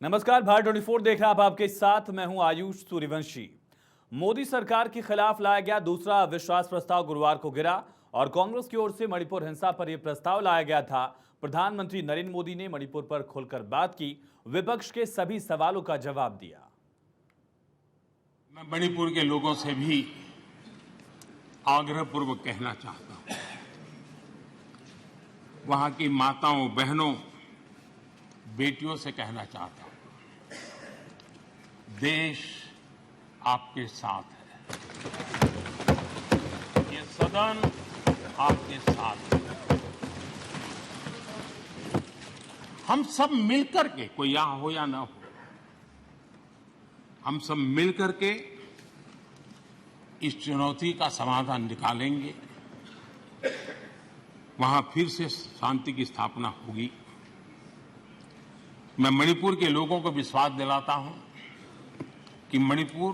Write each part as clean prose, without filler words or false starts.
नमस्कार, भारत 24 देख रहे हैं आप, आपके साथ मैं हूं आयुष सूर्यवंशी। मोदी सरकार के खिलाफ लाया गया दूसरा अविश्वास प्रस्ताव गुरुवार को गिरा और कांग्रेस की ओर से मणिपुर हिंसा पर यह प्रस्ताव लाया गया था। प्रधानमंत्री नरेंद्र मोदी ने मणिपुर पर खुलकर बात की, विपक्ष के सभी सवालों का जवाब दिया। मैं मणिपुर के लोगों से भी आग्रहपूर्वक कहना चाहता हूं, वहां की माताओं, बहनों, बेटियों से कहना चाहता हूं, देश आपके साथ है। ये सदन आपके साथ है। हम सब मिलकर के, कोई यहां हो या ना हो, हम सब मिलकर के इस चुनौती का समाधान निकालेंगे। वहां फिर से शांति की स्थापना होगी। मैं मणिपुर के लोगों को विश्वास दिलाता हूं कि मणिपुर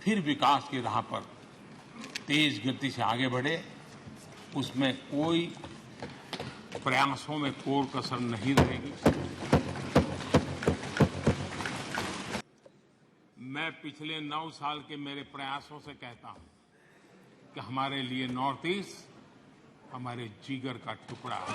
फिर विकास की राह पर तेज गति से आगे बढ़े। उसमें कोई प्रयासों में कोर कसर नहीं रहेगी। मैं पिछले 9 साल के मेरे प्रयासों से कहता हूं कि हमारे लिए नॉर्थ ईस्ट हमारे जिगर का टुकड़ा है।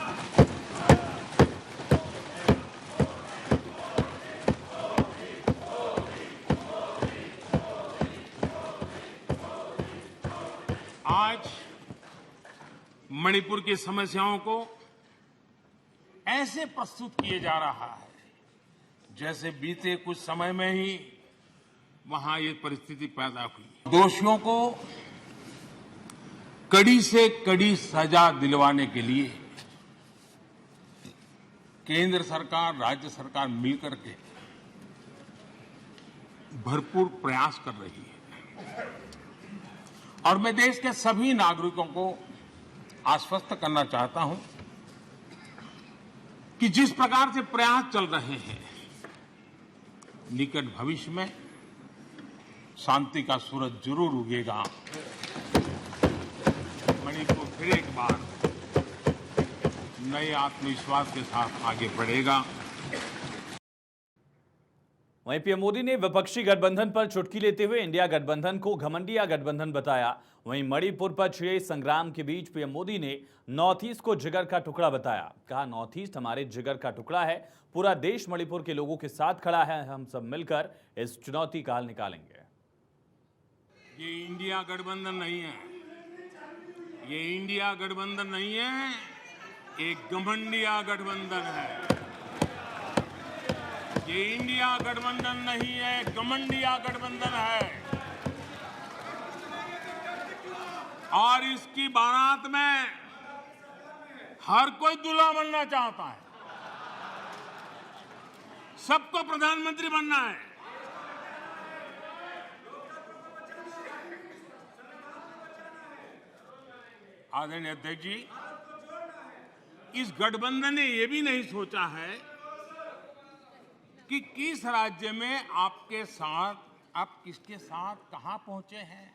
आज मणिपुर की समस्याओं को ऐसे प्रस्तुत किए जा रहा है जैसे बीते कुछ समय में ही वहां ये परिस्थिति पैदा हुई। दोषियों को कड़ी से कड़ी सजा दिलवाने के लिए केंद्र सरकार, राज्य सरकार मिलकर के भरपूर प्रयास कर रही है। और मैं देश के सभी नागरिकों को आश्वस्त करना चाहता हूं कि जिस प्रकार से प्रयास चल रहे हैं, निकट भविष्य में शांति का सूरज जरूर उगेगा। मणिपुर फिर एक बार नए आत्मविश्वास के साथ आगे बढ़ेगा। वहीं पीएम मोदी ने विपक्षी गठबंधन पर चुटकी लेते हुए इंडिया गठबंधन को घमंडिया गठबंधन बताया। वहीं मणिपुर पर छिड़े संग्राम के बीच पीएम मोदी ने नॉर्थ ईस्ट को जिगर का टुकड़ा बताया। कहा, नॉर्थ ईस्ट हमारे जिगर का टुकड़ा है, पूरा देश मणिपुर के लोगों के साथ खड़ा है, हम सब मिलकर इस चुनौती का हल निकालेंगे। ये इंडिया गठबंधन नहीं है, ये इंडिया गठबंधन नहीं है, एक घमंडिया गठबंधन है। ये इंडिया गठबंधन नहीं है, घमंडिया गठबंधन है। और इसकी बारात में हर कोई दूल्हा बनना चाहता है, सबको प्रधानमंत्री बनना है। आदरणीय अध्यक्ष जी, इस गठबंधन ने यह भी नहीं सोचा है कि किस राज्य में आपके साथ, आप किसके साथ कहां पहुंचे हैं।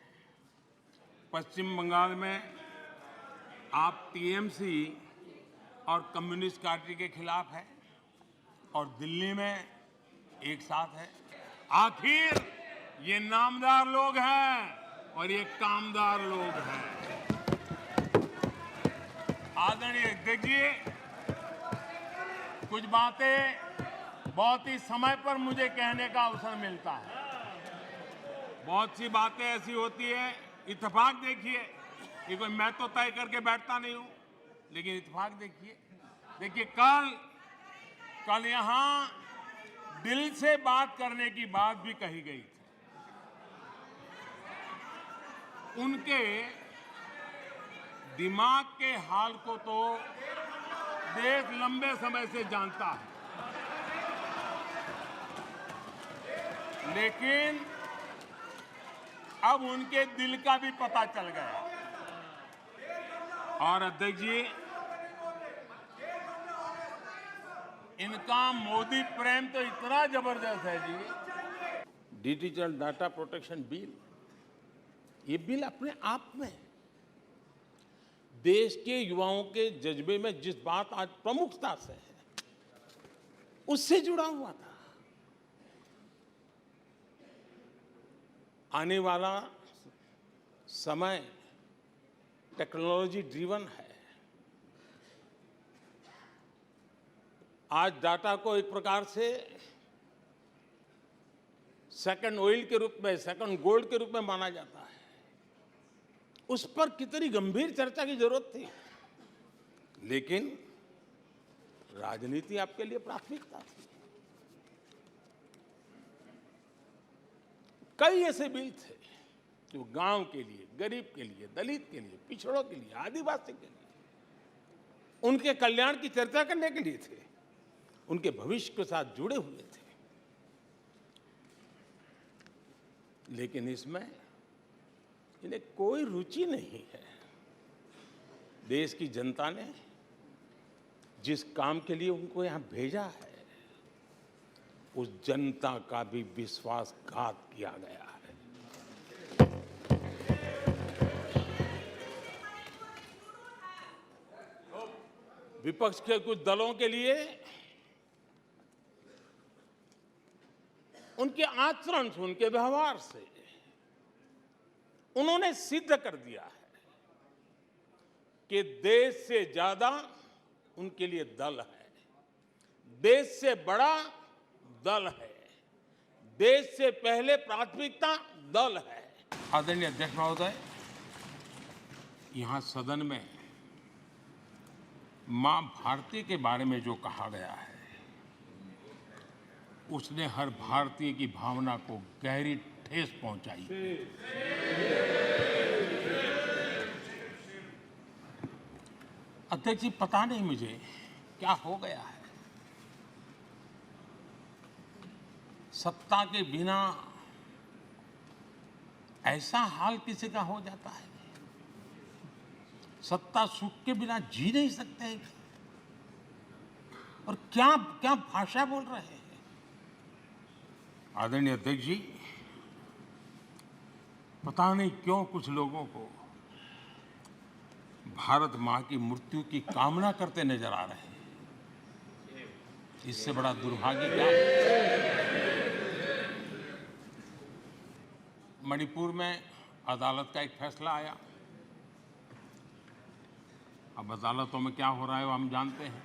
पश्चिम बंगाल में आप टीएमसी और कम्युनिस्ट पार्टी के खिलाफ है और दिल्ली में एक साथ है। आखिर ये नामदार लोग हैं और ये कामदार लोग हैं। आदरणीय अध्यक्ष जी, कुछ बातें बहुत ही समय पर मुझे कहने का अवसर मिलता है। बहुत सी बातें ऐसी होती है, इत्तेफाक देखिए कि कोई मैं तो तय करके बैठता नहीं हूं, लेकिन इत्तेफाक देखिए कल यहां दिल से बात करने की बात भी कही गई थी। उनके दिमाग के हाल को तो देश लंबे समय से जानता है, लेकिन अब उनके दिल का भी पता चल गया। और अध्यक्ष जी, इनका मोदी प्रेम तो इतना जबरदस्त है जी। डिजिटल डाटा प्रोटेक्शन बिल, ये बिल अपने आप में देश के युवाओं के जज्बे में जिस बात आज प्रमुखता से है, उससे जुड़ा हुआ था। आने वाला समय टेक्नोलॉजी ड्रिवन है। आज डाटा को एक प्रकार से सेकंड ऑयल के रूप में, सेकंड गोल्ड के रूप में माना जाता है। उस पर कितनी गंभीर चर्चा की जरूरत थी, लेकिन राजनीति आपके लिए प्राथमिकता थी। कई ऐसे बिल थे जो गांव के लिए, गरीब के लिए, दलित के लिए, पिछड़ों के लिए, आदिवासी के लिए, उनके कल्याण की चर्चा करने के लिए थे, उनके भविष्य के साथ जुड़े हुए थे। लेकिन इसमें इन्हें कोई रुचि नहीं है। देश की जनता ने जिस काम के लिए उनको यहां भेजा है, उस जनता का भी विश्वासघात किया गया है। विपक्ष के कुछ दलों के लिए उनके आचरण से, उनके व्यवहार से उन्होंने सिद्ध कर दिया है कि देश से ज्यादा उनके लिए दल है, देश से बड़ा दल है, देश से पहले प्राथमिकता दल है। आदरणीय अध्यक्ष महोदय, यहां सदन में मां भारती के बारे में जो कहा गया है, उसने हर भारतीय की भावना को गहरी ठेस पहुंचाई। अध्यक्ष जी, पता नहीं मुझे क्या हो गया है। सत्ता के बिना ऐसा हाल किसी का हो जाता है। सत्ता सुख के बिना जी नहीं सकते। और क्या क्या भाषा बोल रहे हैं। आदरणीय अध्यक्ष जी, पता नहीं क्यों कुछ लोगों को भारत मां की मृत्यु की कामना करते नजर आ रहे हैं। इससे बड़ा दुर्भाग्य क्या है। मणिपुर में अदालत का एक फैसला आया। अब अदालतों में क्या हो रहा है वो हम जानते हैं।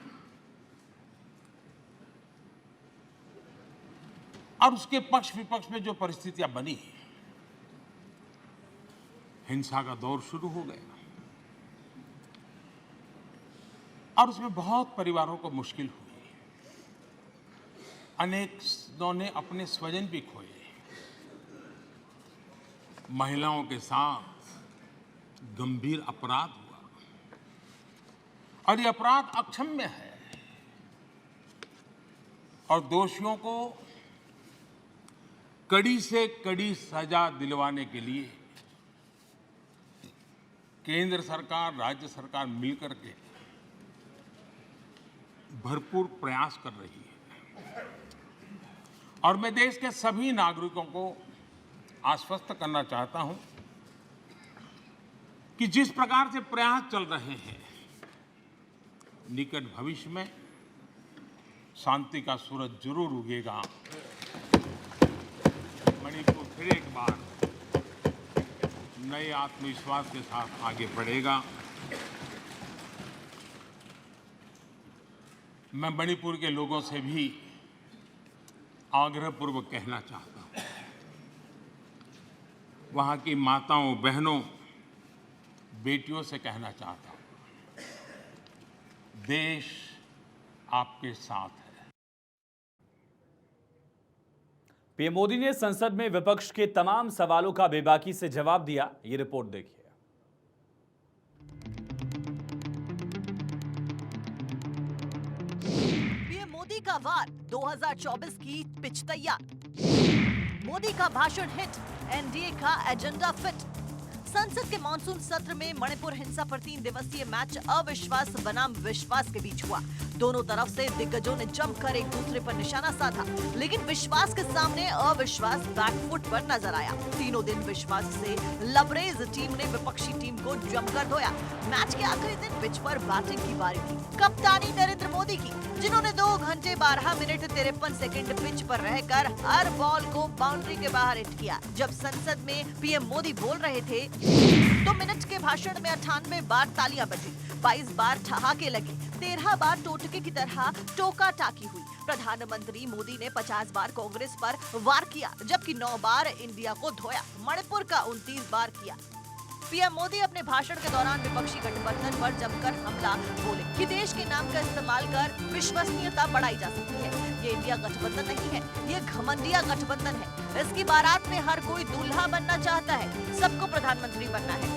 और उसके पक्ष विपक्ष में जो परिस्थितियां बनी, हिंसा का दौर शुरू हो गया और उसमें बहुत परिवारों को मुश्किल हुई। अनेकों ने अपने स्वजन भी खोए। महिलाओं के साथ गंभीर अपराध हुआ और ये अपराध अक्षम्य है और दोषियों को कड़ी से कड़ी सजा दिलवाने के लिए केंद्र सरकार, राज्य सरकार मिलकर के भरपूर प्रयास कर रही है। और मैं देश के सभी नागरिकों को आश्वस्त करना चाहता हूं कि जिस प्रकार से प्रयास चल रहे हैं, निकट भविष्य में शांति का सूरज जरूर उगेगा। मणिपुर फिर एक बार नए आत्मविश्वास के साथ आगे बढ़ेगा। मैं मणिपुर के लोगों से भी आग्रहपूर्वक कहना चाहता हूं, वहां की माताओं, बहनों, बेटियों से कहना चाहता हूं, देश आपके साथ है। पीएम मोदी ने संसद में विपक्ष के तमाम सवालों का बेबाकी से जवाब दिया। ये रिपोर्ट देखिए। पीएम मोदी का वार, 2024 की पिच तैयार। मोदी का भाषण हिट, एनडीए का एजेंडा फिट। संसद के मानसून सत्र में मणिपुर हिंसा पर 3 दिवसीय मैच अविश्वास बनाम विश्वास के बीच हुआ। दोनों तरफ से दिग्गजों ने जमकर एक दूसरे पर निशाना साधा, लेकिन विश्वास के सामने अविश्वास बैकफुट पर नजर आया। तीनों दिन विश्वास से लबरेज टीम ने विपक्षी टीम को जमकर धोया। मैच के आखिरी दिन पिच पर बैटिंग की बारी थी। कप्तानी नरेंद्र मोदी की, जिन्होंने 2 घंटे 12 मिनट 53 सेकंड पिच पर रहकर हर बॉल को बाउंड्री के बाहर हिट किया। जब संसद में पीएम मोदी बोल रहे थे तो मिनट के भाषण में 98 बार तालियां बजी, 22 बार ठहाके लगे, 13 बार टोटके की तरह टोका टाकी हुई। प्रधानमंत्री मोदी ने 50 बार कांग्रेस पर वार किया, जबकि 9 बार इंडिया को धोया। मणिपुर का 29 बार किया। पीएम मोदी अपने भाषण के दौरान विपक्षी गठबंधन पर जमकर हमला बोले कि देश के नाम का इस्तेमाल कर विश्वसनीयता बढ़ाई जा सकती है। ये इंडिया गठबंधन नहीं है, ये घमंडिया गठबंधन है। इसकी बारात में हर कोई दूल्हा बनना चाहता है, सबको प्रधानमंत्री बनना है।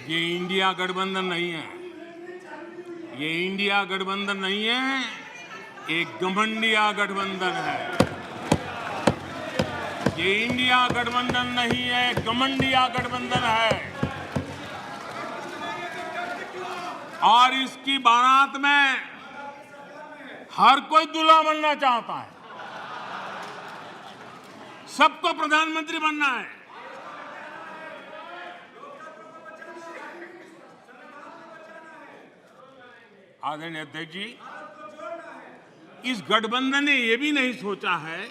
ये इंडिया गठबंधन नहीं है, ये इंडिया गठबंधन नहीं है, एक घमंडिया गठबंधन है। ये इंडिया गठबंधन नहीं है, घमंडिया गठबंधन है। और इसकी बारात में हर कोई दूल्हा बनना चाहता है, सबको प्रधानमंत्री बनना है। आदरणीय अध्यक्ष जी, इस गठबंधन ने यह भी नहीं सोचा है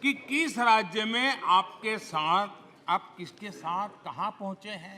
कि किस राज्य में आपके साथ, आप किसके साथ कहां पहुंचे हैं।